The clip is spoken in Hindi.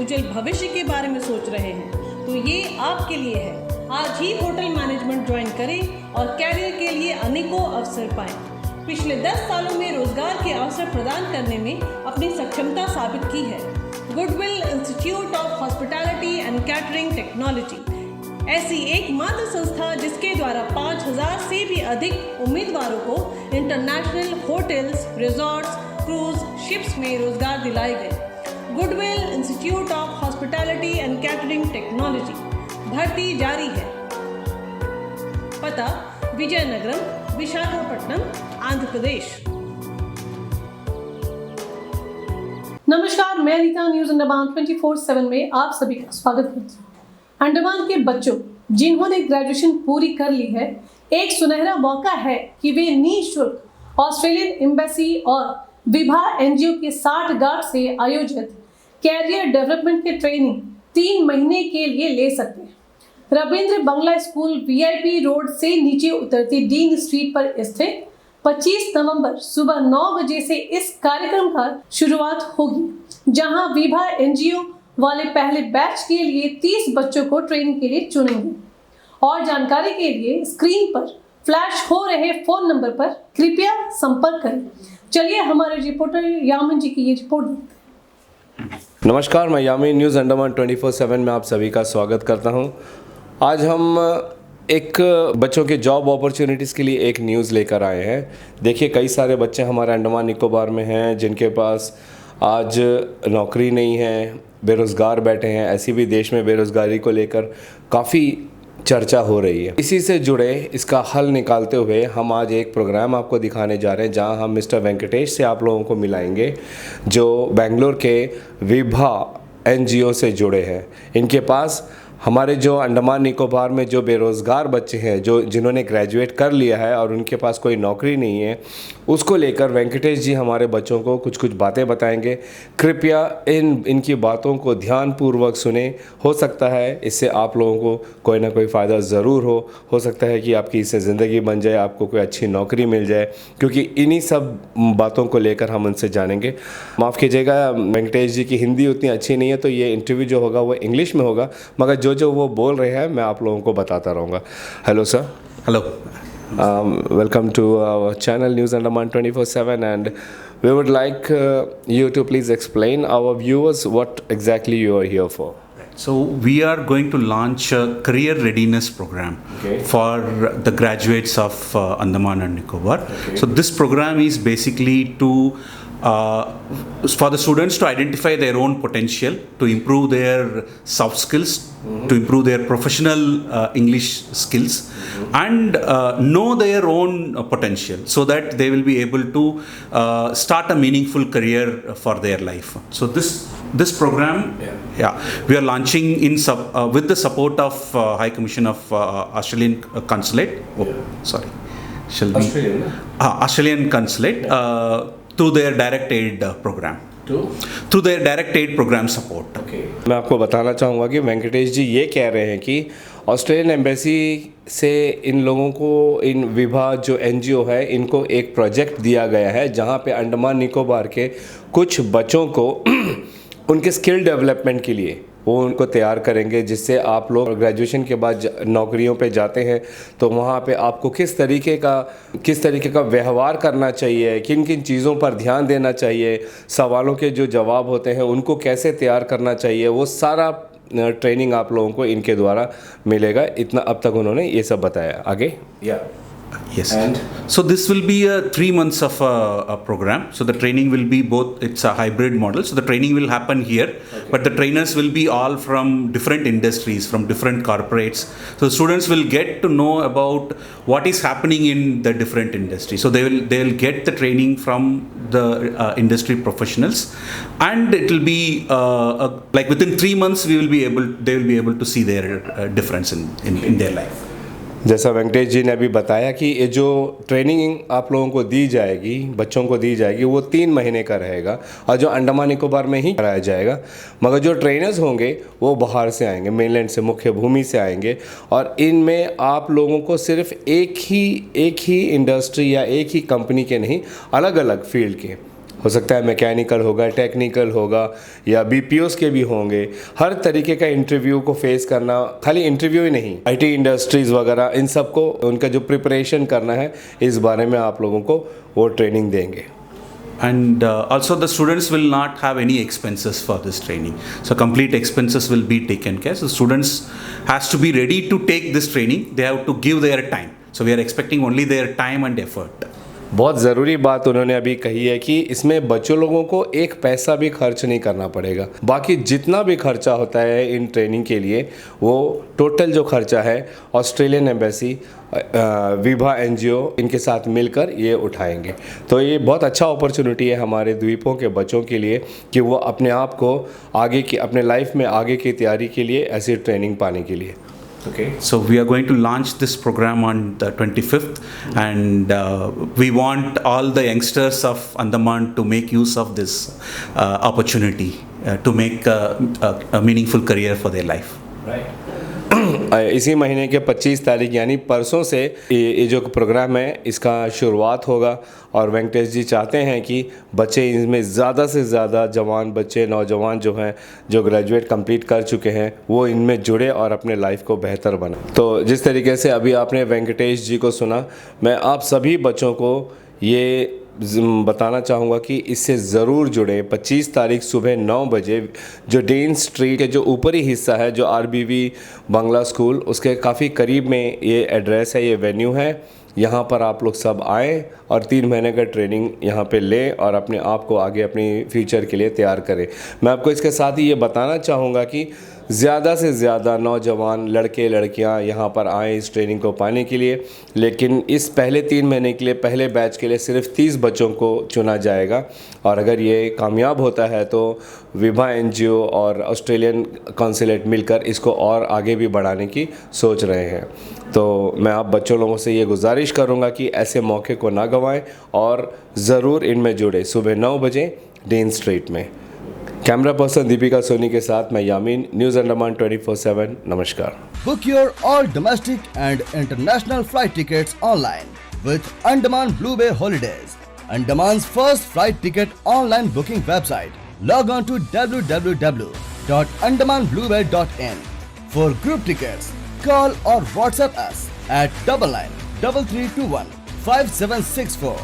उज्जवल भविष्य के बारे में सोच रहे हैं तो ये आपके लिए है। आज ही होटल मैनेजमेंट ज्वाइन करें और कैरियर के लिए अनेकों अवसर पाएं। पिछले 10 सालों में रोजगार के अवसर प्रदान करने में अपनी सक्षमता साबित की है। Goodwill institute of hospitality and catering technology ऐसी एकमात्र संस्था जिसके द्वारा 5000 से भी अधिक उम्मीदवारों को international hotels, resorts, cruise ships में रोजगार दिलाए गए। Goodwill institute of hospitality and catering technology, भर्ती जारी है। पता विजयनगरम, विशाखापट्टनम, आंध्र प्रदेश। नमस्कार, मैं रीता न्यूज अंडमान 24/7 में आप सभी का स्वागत करती हूँ। अंडमान के बच्चों जिन्होंने ग्रेजुएशन पूरी कर ली है, एक सुनहरा मौका है कि वे निःशुल्क ऑस्ट्रेलियन एम्बेसी और विभा एनजीओ के 60 गार्ड से आयोजित कैरियर डेवलपमेंट के ट्रेनिंग 3 महीने के लिए ले सकते हैं। रविंद्र बंगला स्कूल वीआईपी रोड से नीचे उतरती डीन स्ट्रीट पर स्थित 25 नवंबर सुबह 9 बजे से इस कार्यक्रम का शुरुआत होगी, जहां विभा एनजीओ वाले पहले बैच के लिए 30 बच्चों को ट्रेनिंग के लिए चुनेंगे। और जानकारी के लिए स्क्रीन पर फ्लैश हो रहे फोन नंबर पर कृपया संपर्क करें। चलिए हमारे रिपोर्टर यामिन जी की ये रिपोर्ट देखते हैं। नमस्कार, मैं यामिन न्यूज़ अंडमान 24/7 में आप सभी का स्वागत करता हूं। आज हम एक बच्चों के जॉब अपॉर्चुनिटीज़ के लिए एक न्यूज़ लेकर आए हैं। देखिए, कई सारे बच्चे हमारे अंडमान निकोबार में हैं जिनके पास आज नौकरी नहीं है, बेरोज़गार बैठे हैं। ऐसी भी देश में बेरोज़गारी को लेकर काफ़ी चर्चा हो रही है। इसी से जुड़े इसका हल निकालते हुए हम आज एक प्रोग्राम आपको दिखाने जा रहे हैं, जहां हम मिस्टर वेंकटेश से आप लोगों को मिलाएंगे, जो बेंगलोर के विभा एनजीओ से जुड़े हैं। इनके पास हमारे जो अंडमान निकोबार में जो बेरोज़गार बच्चे हैं, जिन्होंने ग्रेजुएट कर लिया है और उनके पास कोई नौकरी नहीं है, उसको लेकर वेंकटेश जी हमारे बच्चों को कुछ बातें बताएंगे। कृपया इनकी बातों को ध्यानपूर्वक सुने। हो सकता है इससे आप लोगों को कोई ना कोई फ़ायदा ज़रूर हो सकता है कि आपकी इससे ज़िंदगी बन जाए, आपको कोई अच्छी नौकरी मिल जाए, क्योंकि इन्हीं सब बातों को लेकर हम उनसे जानेंगे। माफ़ कीजिएगा, वेंकटेश जी की हिंदी उतनी अच्छी नहीं है, तो ये इंटरव्यू जो होगा वो इंग्लिश में होगा, मगर जो वो बोल रहे हैं मैं आप लोगों को बताता रहूँगा। Hello sir. Hello. Welcome to our channel News Andaman 24/7, and we would like you to please explain our viewers what exactly you are here for. So we are going to launch a career readiness program for the graduates of Andaman and Nicobar. So this program is basically for the students to identify their own potential, to improve their soft skills, to improve their professional English skills, and know their own potential, so that they will be able to start a meaningful career for their life. So this program, we are launching with the support of High Commission of Australian Consulate. Australian Consulate. Through their direct aid program. Through their direct aid program support. मैं आपको बताना चाहूँगा कि वेंकटेश जी ये कह रहे हैं कि ऑस्ट्रेलियन एम्बेसी से इन लोगों को, इन विभा जो एनजीओ है, इनको एक प्रोजेक्ट दिया गया है, जहाँ पे अंडमान निकोबार के कुछ बच्चों को उनके स्किल डेवलपमेंट के लिए वो उनको तैयार करेंगे, जिससे आप लोग ग्रेजुएशन के बाद नौकरियों पे जाते हैं तो वहाँ पे आपको किस तरीके का व्यवहार करना चाहिए, किन किन चीज़ों पर ध्यान देना चाहिए, सवालों के जो जवाब होते हैं उनको कैसे तैयार करना चाहिए, वो सारा ट्रेनिंग आप लोगों को इनके द्वारा मिलेगा। इतना अब तक उन्होंने ये सब बताया। आगे Yes. And so this will be 3 months of a program. So the training will be both, it's a hybrid model. So the training will happen here, but the trainers will be all from different industries, from different corporates. So students will get to know about what is happening in the different industries. So they will get the training from the industry professionals, and it will be like within 3 months they will be able to see their difference in their life. जैसा वेंकटेश जी ने अभी बताया कि ये जो ट्रेनिंग आप लोगों को दी जाएगी, बच्चों को दी जाएगी, वो 3 महीने का रहेगा और जो अंडमान निकोबार में ही कराया जाएगा। मगर जो ट्रेनर्स होंगे वो बाहर से आएंगे, मेनलैंड से, मुख्य भूमि से आएंगे, और इनमें आप लोगों को सिर्फ एक ही इंडस्ट्री या एक ही कंपनी के नहीं, अलग अलग फील्ड के हो सकता है मैकेनिकल होगा, टेक्निकल होगा या बीपीओस के भी होंगे। हर तरीके का इंटरव्यू को फेस करना, खाली इंटरव्यू ही नहीं, आईटी इंडस्ट्रीज़ वगैरह इन सब को उनका जो प्रिपरेशन करना है इस बारे में आप लोगों को वो ट्रेनिंग देंगे। And also the students will not have any expenses for this training. So complete expenses will be taken care. So students has to be ready to take this training. They have to give their time. So we are expecting only their time and effort. बहुत ज़रूरी बात उन्होंने अभी कही है कि इसमें बच्चों लोगों को एक पैसा भी खर्च नहीं करना पड़ेगा। बाकी जितना भी खर्चा होता है इन ट्रेनिंग के लिए वो टोटल जो खर्चा है ऑस्ट्रेलियन एम्बेसी, विभा एनजीओ इनके साथ मिलकर ये उठाएंगे। तो ये बहुत अच्छा अपॉर्चुनिटी है हमारे द्वीपों के बच्चों के लिए कि वो अपने आप को आगे की, अपने लाइफ में आगे की तैयारी के लिए ऐसी ट्रेनिंग पाने के लिए। Okay. So we are going to launch this program on the 25th, and we want all the youngsters of Andaman to make use of this opportunity to make a meaningful career for their life. Right. इसी महीने के 25 तारीख यानी परसों से ये जो प्रोग्राम है इसका शुरुआत होगा और वेंकटेश जी चाहते हैं कि बच्चे इसमें ज़्यादा से ज़्यादा जवान बच्चे, नौजवान जो हैं, जो ग्रेजुएट कंप्लीट कर चुके हैं, वो इनमें जुड़े और अपने लाइफ को बेहतर बनाएं। तो जिस तरीके से अभी आपने वेंकटेश जी को सुना, मैं आप सभी बच्चों को ये बताना चाहूँगा कि इससे ज़रूर जुड़ें। 25 तारीख सुबह 9 बजे जो डेन स्ट्रीट के जो ऊपरी हिस्सा है, जो आरबीवी बंगला स्कूल, उसके काफ़ी करीब में ये एड्रेस है, ये वेन्यू है। यहाँ पर आप लोग सब आएँ और 3 महीने का ट्रेनिंग यहाँ पे लें और अपने आप को आगे अपनी फ्यूचर के लिए तैयार करें। मैं आपको इसके साथ ही ये बताना चाहूँगा कि ज़्यादा से ज़्यादा नौजवान लड़के लड़कियां यहाँ पर आएँ इस ट्रेनिंग को पाने के लिए, लेकिन इस पहले 3 महीने के लिए, पहले बैच के लिए सिर्फ 30 बच्चों को चुना जाएगा। और अगर ये कामयाब होता है तो विभा एनजीओ और ऑस्ट्रेलियन कॉन्सुलेट मिलकर इसको और आगे भी बढ़ाने की सोच रहे हैं। तो मैं आप बच्चों लोगों से ये गुजारिश करूँगा कि ऐसे मौके को ना गंवाएं और ज़रूर इनमें जुड़े। सुबह 9 बजे डेन स्ट्रीट में। कैमरा पर्सन दीपिका सोनी के साथ मैं यामीन, न्यूज़ अंडमान 24/7। नमस्कार। Book your all domestic and international flight tickets online with Andaman Blue Bay Holidays, Andaman's first flight ticket online booking website. Log on to www.andamanbluebay.in. For group tickets, call or WhatsApp us at 993321 5764.